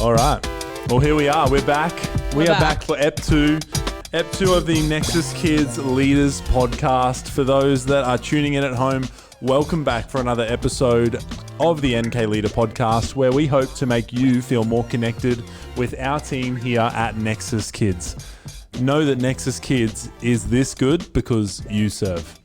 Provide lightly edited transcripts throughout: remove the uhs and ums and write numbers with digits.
All right. Well, here we are. We're back. We are back for Ep 2. Ep 2 of the Nexus Kids Leaders Podcast. For those that are tuning in at home, welcome back for another episode of the NK Leader Podcast, where we hope to make you feel more connected with our team here at Nexus Kids. Know that Nexus Kids is this good because you serve.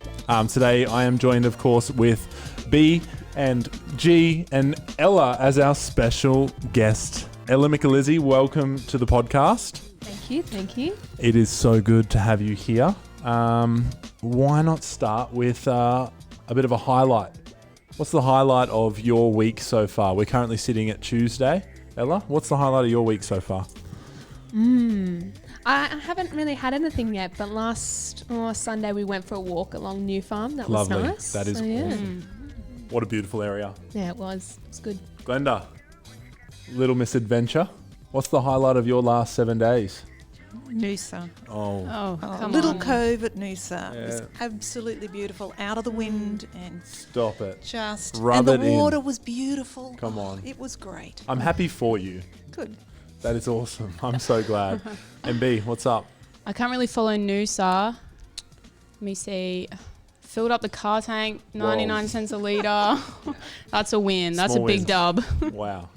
Today, I am joined, of course, with B and G and Ella as our special guest. Ella Micalizzi, welcome to the podcast. Thank you. It is so good to have you here. Why not start with a bit of a highlight? What's the highlight of your week so far? We're currently sitting at Tuesday. Ella, what's the highlight of your week so far? I haven't really had anything yet, but last Sunday we went for a walk along New Farm. That was Lovely. nice. That is awesome. What a beautiful area. Yeah, it was. It was good. Glenda, Little Miss Adventure. What's the highlight of your last 7 days? Noosa. Oh, come Little on. cove at Noosa. Yeah. It was absolutely beautiful. Out of the wind and Stop it. just... Rub and it the in. water was beautiful. Come on. It was great. I'm happy for you. Good. That is awesome. I'm so glad. And B, what's up? I can't really follow Noosa. Let me see. Filled up the car tank, 99 cents a litre. That's a win. That's Small a big win. dub. Wow.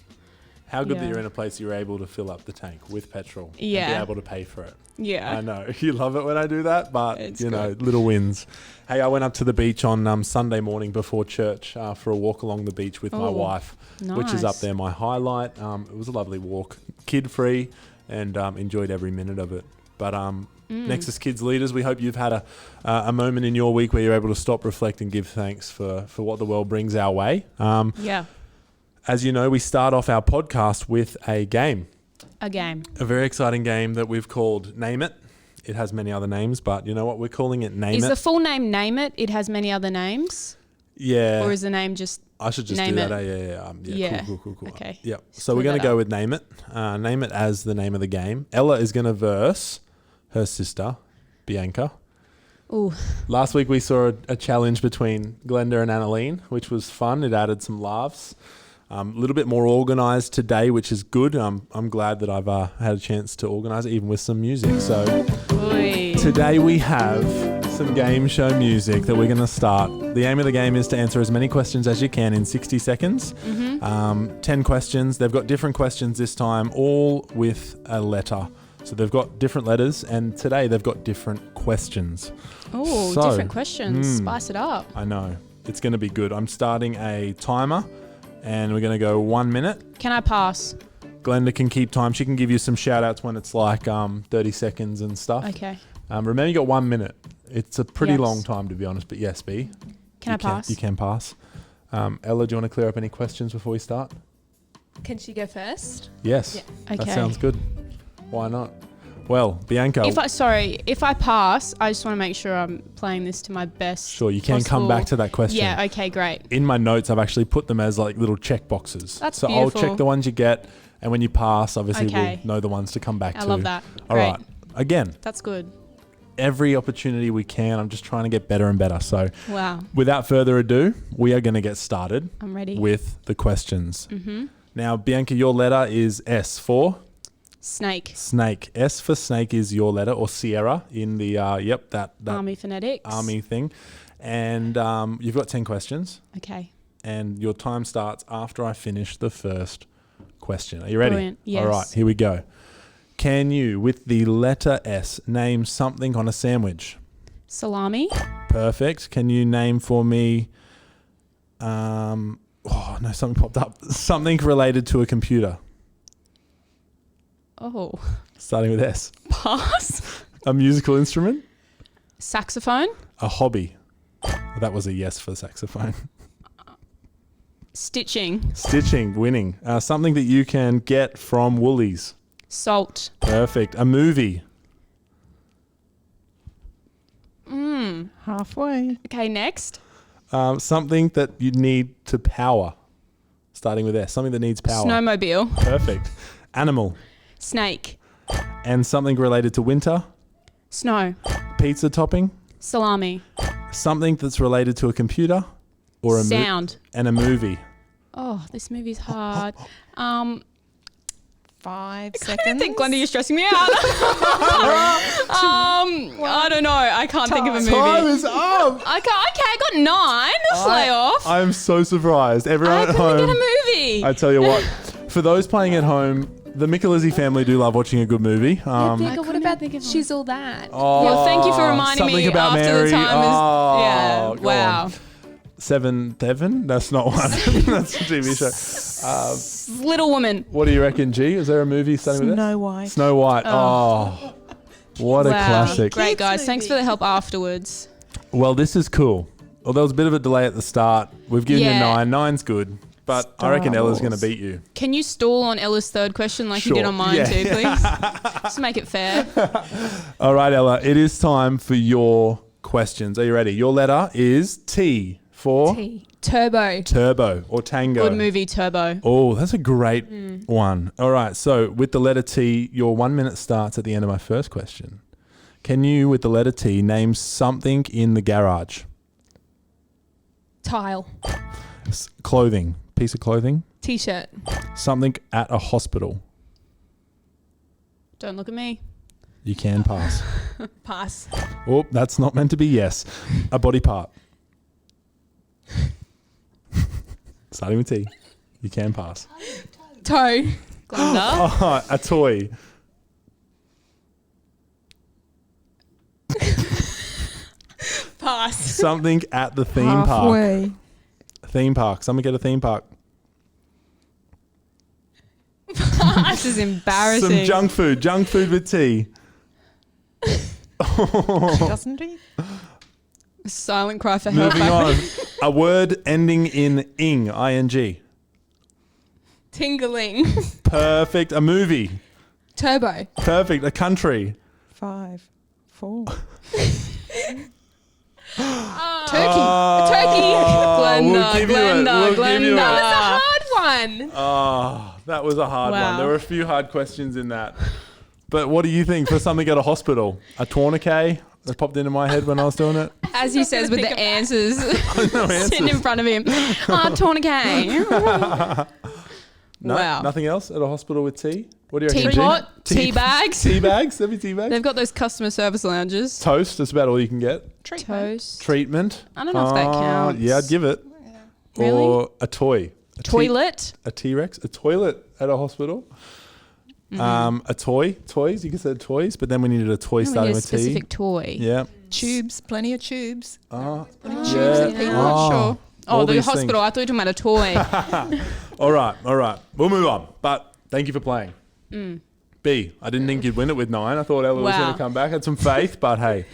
How good that Yeah. you're in a place you're able to fill up the tank with petrol Yeah. and be able to pay for it. Yeah. I know. You love it when I do that, but, It's you know, good. little wins. Hey, I went up to the beach on Sunday morning before church for a walk along the beach with my Oh, wife, which is up nice. there, my highlight. It was a lovely walk, kid-free, and enjoyed every minute of it. But Nexus Kids Leaders, we hope you've had a moment in your week where you're able to stop, reflect, and give thanks for what the world brings our way. Yeah. As you know, we start off our podcast with a game. A game. A very exciting game that we've called Name It. It has many other names, but you know what? We're calling it Name Is It. the full name Name It? It has many other names? Yeah. Or is the name just... I should just Name do It? that. Yeah. Cool. Okay. Yeah. So we're Split going to it go up. with Name It. Name It as the name of the game. Ella is going to verse her sister, Bianca. Ooh. Last week we saw a challenge between Glenda and Annalene, which was fun. It added some laughs. A little bit more organised today, which is good. I'm glad that I've had a chance to organise it, even with some music. So Oy. today we have some game show music that we're going to start. The aim of the game is to answer as many questions as you can in 60 seconds. 10 questions. They've got different questions this time, all with a letter. So they've got different letters, and today they've got different questions. Oh, So, different questions. Spice it up. I know. It's going to be good. I'm starting a timer, and we're going to go 1 minute. Can I pass? Glenda can keep time. She can give you some shout outs when it's like 30 seconds and stuff. Okay. Remember, you got 1 minute. It's a pretty Yes. long time, to be honest, but yes, B. Can I pass? You can pass. Ella, do you want to clear up any questions before we start? Can she go first? Yes. Yeah. That Okay. sounds good. Why not? Well, Bianca, If I pass, I just want to make sure I'm playing this to my best. sure, you can come possible- back to that question. Yeah, okay, great. In my notes, I've actually put them as like little check boxes. That's so beautiful. I'll check the ones you get, and when you pass, obviously Okay. we'll know the ones to come back to. I love that. All Great. right. Again, That's good. every opportunity we can. I'm just trying to get better and better. So Wow. without further ado, we are going to get started I'm ready. with the questions. Mm-hmm. Now, Bianca, your letter is S for Snake. snake. S for snake is your letter, or Sierra in the, that Army phonetics. army thing. And you've got 10 questions, Okay. and your time starts after I finish the first question. Are you ready? Brilliant. Yes. All right, here we go. Can you, with the letter S, name something on a sandwich? Salami. Perfect. Can you name for me, something popped up. Something related to a computer, Oh. starting with S. Pass. A musical instrument? Saxophone. A hobby? That was a yes for saxophone. Stitching. Stitching, winning. Something that you can get from Woolies. Salt. Perfect. A movie. Halfway. Okay, next. Something that you need to power. Starting with S. Something that needs power. Snowmobile. Perfect. Animal. Snake. And something related to winter. Snow. Pizza topping. Salami. Something that's related to a computer. Or a Sound. and a movie. Oh, this movie's hard. 5 I seconds. think, Glenda, you're stressing me out. I don't know. I can't think of a movie. Time is up. Okay, I got 9. That's lay off. I'm so surprised. Everyone I at couldn't home. get a movie. I tell you what, for those playing at home, the Micalizzi family do love watching a good movie. What about She's All That? Well, thank you for reminding something me about after Mary. the time is. Oh, Yeah. go Wow. on. Seven? That's not one. That's a TV show. Little Woman. What do you reckon, G? Is there a movie starting with Snow this? White. Snow White. Oh, what a Wow. classic. Great, Kids guys. Thanks for movie. the help afterwards. Well, this is cool. Well, there was a bit of a delay at the start. We've given you Yeah. 9. 9's good. But I reckon Ella's going to beat you. Can you stall on Ella's third question like you did on mine too, please? Just make it fair. All right, Ella. It is time for your questions. Are you ready? Your letter is T for Turbo. Turbo or Tango. Good movie, Turbo. Oh, that's a great one. All right. So with the letter T, your 1 minute starts at the end of my first question. Can you, with the letter T, name something in the garage? Tile. Clothing. Piece of clothing. T-shirt. Something at a hospital. Don't look at me. You can pass. Pass. Oh, that's not meant to be yes. A body part. Starting with T. You can pass. Toe. Glenda. Oh, a toy. Pass. Something at the theme park. Halfway. Theme park. Something at a theme park. This is embarrassing. Some junk food. Junk food with T. Doesn't he? Silent cry for help. Moving on. A word ending in ing. I-N-G. Tingling. Perfect. A movie. Turbo. Perfect. A country. 5, 4. Turkey. Turkey. Glenda, we'll give you it. Glenda, We'll give you it. Glenda. That's a hard one. Oh, that was a hard Wow. one. There were a few hard questions in that. But what do you think for something at a hospital? A tourniquet? That popped into my head when I was doing it. As he says with the answers No sitting in answers. front of him. Tourniquet. No, Wow. Nothing else at a hospital with tea? What do you reckon? Teapot, G? tea bags. Tea bags? There'd be tea bags. They've got those customer service lounges. Toast, that's about all you can get. Toast. Treatment. I don't know if that counts. Yeah, I'd give it. Really? Or a toy. Toilet. A T-Rex. A toilet at a hospital. A toy. Toys. You could say toys, but then we needed a toy We starting need a with T. specific toy. Yeah. Tubes. Plenty of tubes. Yeah. tubes that people Oh. Sure. All Oh, the these hospital. I thought you were talking about a toy. All right. We'll move on. But thank you for playing. B, I didn't think you'd win it with 9. I thought Ella was Wow. going to come back. Had some faith, but hey.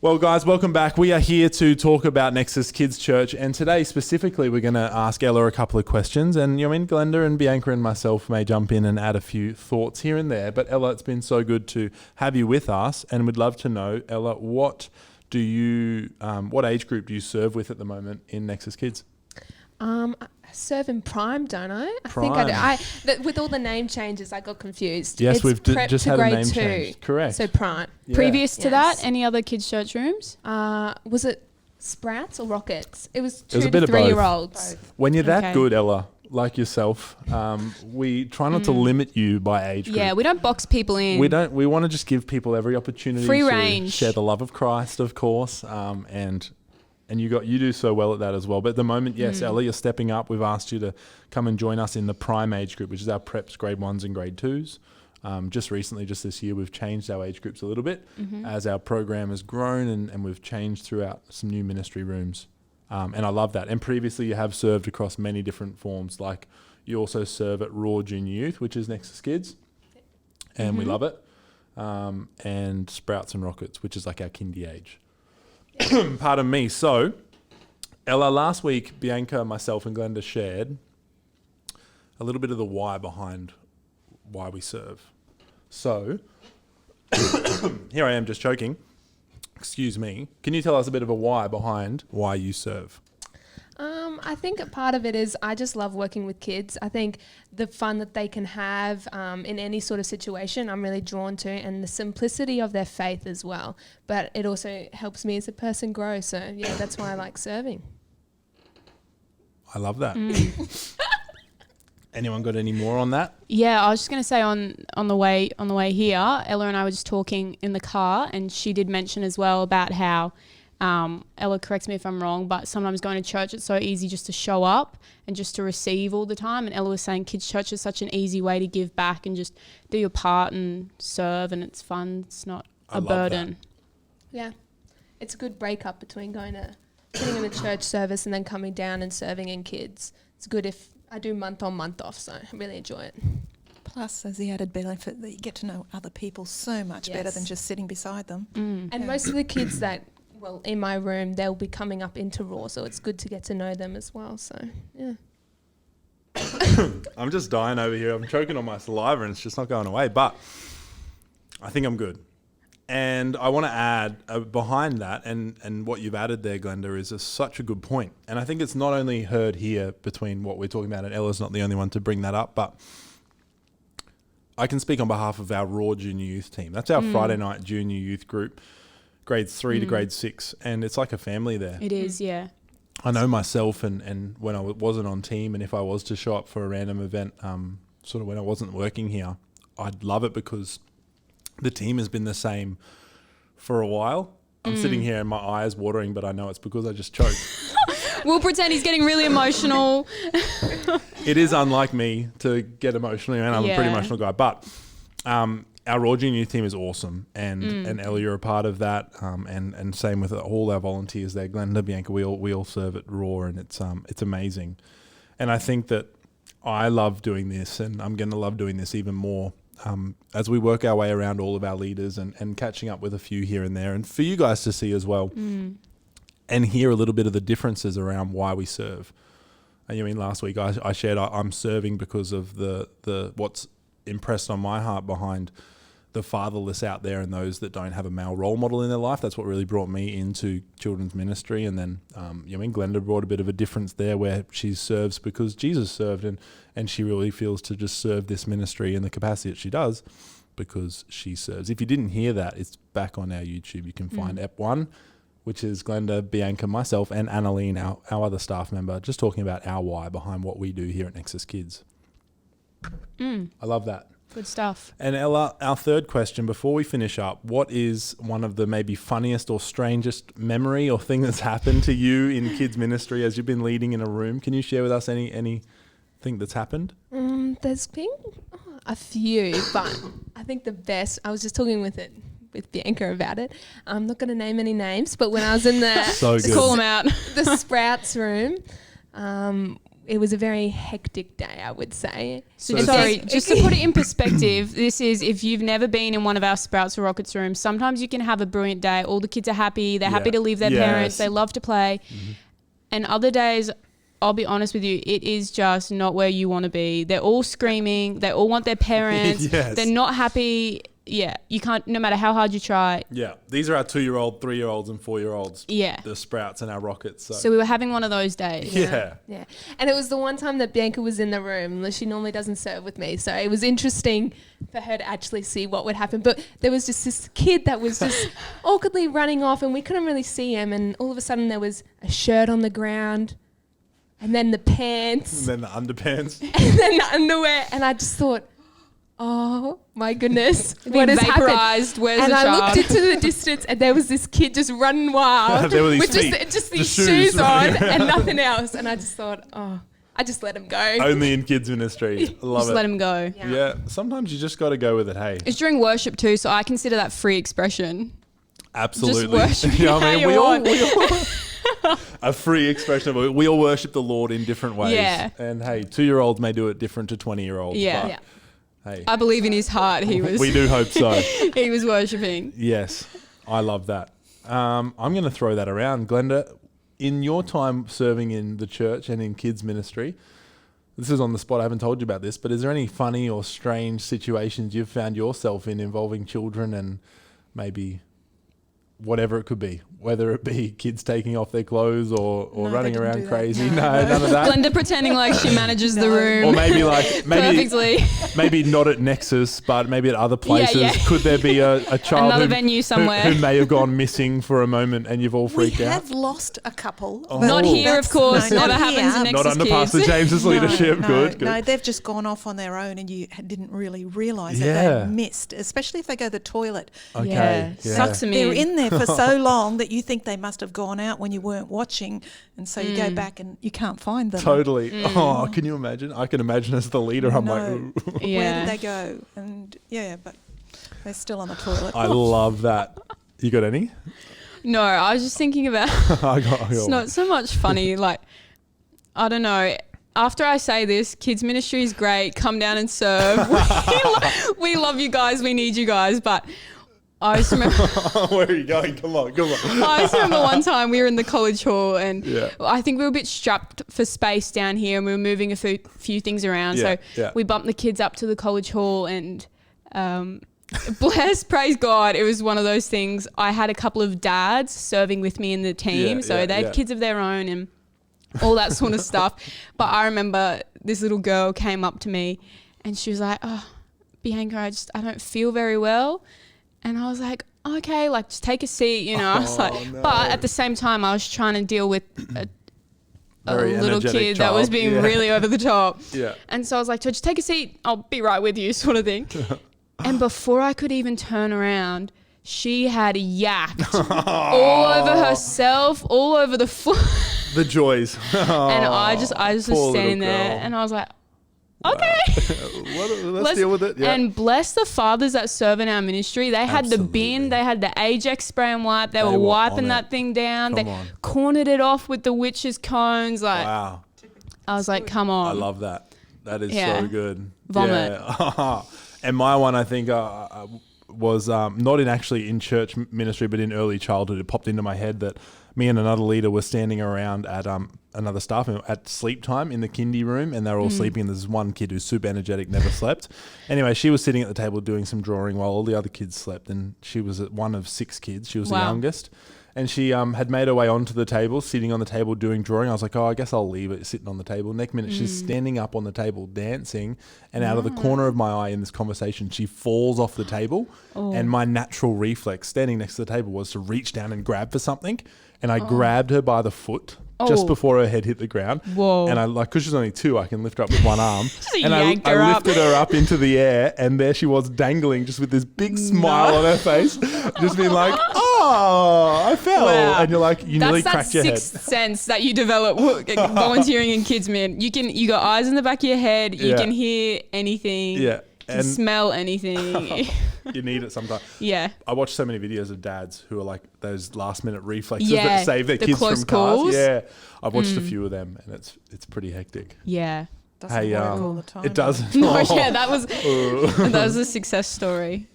Well, guys, welcome back. We are here to talk about Nexus Kids Church, and today specifically we're going to ask Ella a couple of questions, and Glenda and Bianca and myself may jump in and add a few thoughts here and there. But Ella, it's been so good to have you with us, and we'd love to know, Ella, what age group do you serve with at the moment in Nexus Kids? I serve in Prime, don't I? I Prime. think I do. With all the name changes, I got confused. Yes, It's we've prep just to had a grade name 2. change. Correct. So Prime. Yeah. Previous to Yes. that, any other kids' church rooms? Was it Sprouts or Rockets? It was was 2 a bit to of both. 3-year-olds. When you're that Okay. good, Ella, like yourself, we try not to limit you by age group. Yeah, we don't box people in. We don't. We want to just give people every opportunity Free to range. share the love of Christ, of course, and you do so well at that as well. But at the moment, yes, Ella, you're stepping up. We've asked you to come and join us in the Prime age group, which is our preps, grade 1s and grade 2s. Just recently, just this year, we've changed our age groups a little bit as our program has grown, and we've changed throughout some new ministry rooms. And I love that. And previously, you have served across many different forms. Like you also serve at Raw Junior Youth, which is Nexus Kids, and we love it. And Sprouts and Rockets, which is like our kindy age. Pardon me. So, Ella, last week, Bianca, myself, and Glenda shared a little bit of the why behind why we serve. So, here I am just choking. Excuse me. Can you tell us a bit of a why behind why you serve? I think a part of it is I just love working with kids. I think the fun that they can have in any sort of situation I'm really drawn to, and the simplicity of their faith as well. But it also helps me as a person grow. So, yeah, that's why I like serving. I love that. Anyone got any more on that? Yeah, I was just going to say on the way here, Ella and I were just talking in the car, and she did mention as well about how Ella, corrects me if I'm wrong, but sometimes going to church, it's so easy just to show up and just to receive all the time. And Ella was saying kids' church is such an easy way to give back and just do your part and serve, and it's fun. It's not a burden. Yeah. It's a good breakup between sitting in a church service and then coming down and serving in kids. It's good if I do month on, month off, so I really enjoy it. Plus, there's the added benefit that you get to know other people so much better than just sitting beside them. And most of the kids that, in my room, they'll be coming up into Raw, so it's good to get to know them as well. So, yeah. I'm just dying over here. I'm choking on my saliva and it's just not going away, but I think I'm good. And I want to add behind that, and what you've added there, Glenda, is such a good point. And I think it's not only heard here between what we're talking about, and Ella's not the only one to bring that up, but I can speak on behalf of our Raw Junior Youth team. That's our Friday night junior youth group, grades 3 to grade 6, and it's like a family there. It is, yeah. I know myself, and when I wasn't on team, and if I was to show up for a random event, sort of when I wasn't working here, I'd love it because the team has been the same for a while. I'm sitting here and my eyes watering, but I know it's because I just choked. We'll pretend he's getting really emotional. It is unlike me to get emotional, and I'm a pretty emotional guy. But our Raw Junior Youth team is awesome, and Ellie, you're a part of that, and same with all our volunteers there. Glenda, Bianca, we all serve at Raw, and it's amazing. And I think that I love doing this, and I'm going to love doing this even more as we work our way around all of our leaders and catching up with a few here and there, and for you guys to see as well, and hear a little bit of the differences around why we serve. And last week I shared I'm serving because of the what's impressed on my heart behind the fatherless out there and those that don't have a male role model in their life. That's what really brought me into children's ministry. And then, Glenda brought a bit of a difference there where she serves because Jesus served, and she really feels to just serve this ministry in the capacity that she does because she serves. If you didn't hear that, it's back on our YouTube. You can find Ep 1, which is Glenda, Bianca, myself, and Annalene, our other staff member, just talking about our why behind what we do here at Nexus Kids. I love that. Good stuff. And Ella, our third question before we finish up, what is one of the maybe funniest or strangest memory or thing that's happened to you in kids ministry as you've been leading in a room? Can you share with us anything that's happened? There's been a few, but I think the best, I was just talking with Bianca about it. I'm not going to name any names, but when I was in the so good. Call them out. the Sprouts room, it was a very hectic day, I would say. Sorry, just to put it in perspective, this is if you've never been in one of our Sprouts or Rockets rooms, sometimes you can have a brilliant day. All the kids are happy. They're happy to leave their parents. They love to play. And other days, I'll be honest with you, it is just not where you want to be. They're all screaming. They all want their parents. They're not happy. Yeah, you can't, no matter how hard you try. Yeah, these are our 2-year-old, 3-year-olds, and 4-year-olds. Yeah. The Sprouts and our Rockets. So we were having one of those days. Yeah. And it was the one time that Bianca was in the room. She normally doesn't serve with me. So it was interesting for her to actually see what would happen. But there was just this kid that was just awkwardly running off and we couldn't really see him. And all of a sudden there was a shirt on the ground and then the pants. And then the underpants. And then the underwear. And I just thought, oh my goodness, what has vaporized. happened? Where's and the I child? looked into the distance and there was this kid just running wild There were these with feet, just these the shoes on right? and nothing else. And I just thought, I just let him go. Only in kids ministry. Love Just it. let him go. Yeah. Sometimes you just got to go with it. Hey. It's during worship too, so I consider that free expression. Absolutely. Just worship how you we want. all a free expression of it. We all worship the Lord in different ways. Yeah. And hey, 2-year-olds may do it different to 20-year-olds. Yeah. But, hey, I believe in his heart he was. we do hope so. He was worshipping. Yes, I love that. I'm going to throw that around. Glenda, in your time serving in the church and in kids ministry, this is on the spot, I haven't told you about this, but is there any funny or strange situations you've found yourself in involving children and maybe whatever it could be, whether it be kids taking off their clothes or No, running they didn't around do that. crazy. No. No, none of that. Glenda pretending like she manages the room. Or maybe perfectly. maybe not at Nexus, but maybe at other places. Yeah. Could there be a child Another venue somewhere. who may have gone missing for a moment and you've all freaked we out? have lost a couple. Oh. but Not here, of that's- course. no, Never not happens here. in Nexus Not under Kids. Pastor James's leadership. No, Good. no, they've just gone off on their own and you didn't really realise Yeah. that they missed, especially if they go to the toilet. Okay. Yeah. Yeah. Sucks them They're in. in there for so long that you think they must have gone out when you weren't watching, and so you go back and you can't find them. Totally. Oh, can you imagine? I can imagine as the leader, I'm like, No. ooh. Where Yeah. did they go? And but they're still on the toilet. I love that. You got any? No, I was just thinking about I got it's one. not so much funny. Like, I don't know. After I say this, kids ministry is great. Come down and serve. We love you guys. We need you guys. But I just remember, Where are you going? Come on. I just remember one time we were in the college hall and Yeah. I think we were a bit strapped for space down here and we were moving a few things around. Yeah, So yeah. we bumped the kids up to the college hall and praise God, it was one of those things. I had a couple of dads serving with me in the team. Yeah, so yeah, they had yeah. kids of their own and all that sort of stuff. But I remember this little girl came up to me and she was like, "Oh, Bianca, I don't feel very well." And I was like, "Okay, like just take a seat, you know." I was like, no. but at the same time, I was trying to deal with a Very little energetic kid that was child. being Yeah. really over the top. Yeah. And so I was like, "Just take a seat. I'll be right with you," sort of thing. And before I could even turn around, she had yacked all over herself, all over the floor. The joys. And I just was poor standing little there girl. and I was like, okay. Let's deal with it. Yeah. And bless the fathers that serve in our ministry. They had the bin, they had the Ajax spray and wipe. They were were wiping on that it. thing down. Come They on. cornered it off with the witch's cones. Like, Wow. I was like, come on. I love that. That is Yeah. so good. Vomit. Yeah. And my one, I think, was not in church ministry, but in early childhood. It popped into my head that me and another leader were standing around at another staff at sleep time in the kindy room, and they were all sleeping. And there's one kid who's super energetic, never slept. Anyway, she was sitting at the table doing some drawing while all the other kids slept, and she was one of 6 kids. She was the Wow. youngest. And she had made her way onto the table, sitting on the table doing drawing. I was like, oh, I guess I'll leave it sitting on the table. Next minute, she's standing up on the table dancing. And out of the corner of my eye in this conversation, she falls off the table. And my natural reflex standing next to the table was to reach down and grab for something. And I grabbed her by the foot just Oh. before her head hit the ground. Whoa. And I because she's only 2, I can lift her up with one arm. And I yanked her up. lifted her up into the air, and there she was dangling just with this big smile on her face, just being like, oh, I fell. Wow. And you're like, you nearly That's that cracked your head. sixth sense that you develop volunteering in kids, man. You got eyes in the back of your head. You Yeah. can hear anything. Yeah. Can And smell anything. you need it sometimes. Yeah. I watch so many videos of dads who are like those last minute reflexes Yeah, that save their the kids close from cars. calls. Yeah. I've watched a few of them, and it's pretty hectic. Yeah. Doesn't work all the time. It doesn't. No, Oh. yeah, that was a success story.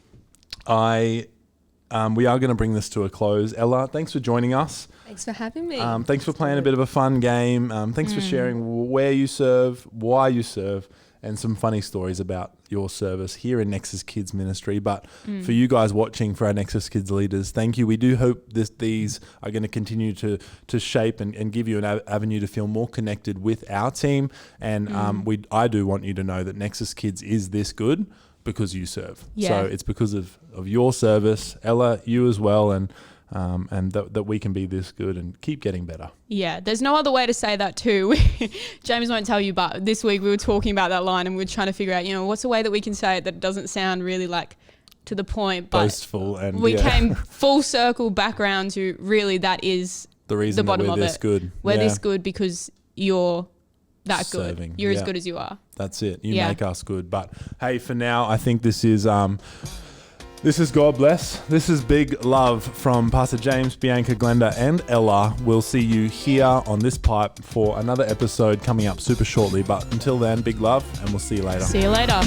We are going to bring this to a close. Ella, thanks for joining us. Thanks for having me. Thanks for playing a bit of a fun game. Thanks for sharing where you serve, why you serve, and some funny stories about your service here in Nexus Kids Ministry. But for you guys watching, for our Nexus Kids leaders, thank you. We do hope these are going to continue to shape and give you an avenue to feel more connected with our team. And I do want you to know that Nexus Kids is this good because you serve. Yeah. So it's because of your service, Ella, you as well, and that we can be this good and keep getting better. Yeah, there's no other way to say that too. James won't tell you, but this week we were talking about that line and we were trying to figure out, what's a way that we can say it that doesn't sound really like to the point. But Boastful. And we came full circle back around to really that is the reason the that bottom we're of this it. good. We're Yeah. this good because you're that Serving, good. You're as yeah. good as you are. That's it. You Yeah. make us good. But hey, for now, I think this is God bless. This is big love from Pastor James, Bianca, Glenda, and Ella. We'll see you here on this pipe for another episode coming up super shortly. But until then, big love, and we'll see you later. See you later.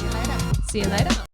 See you later.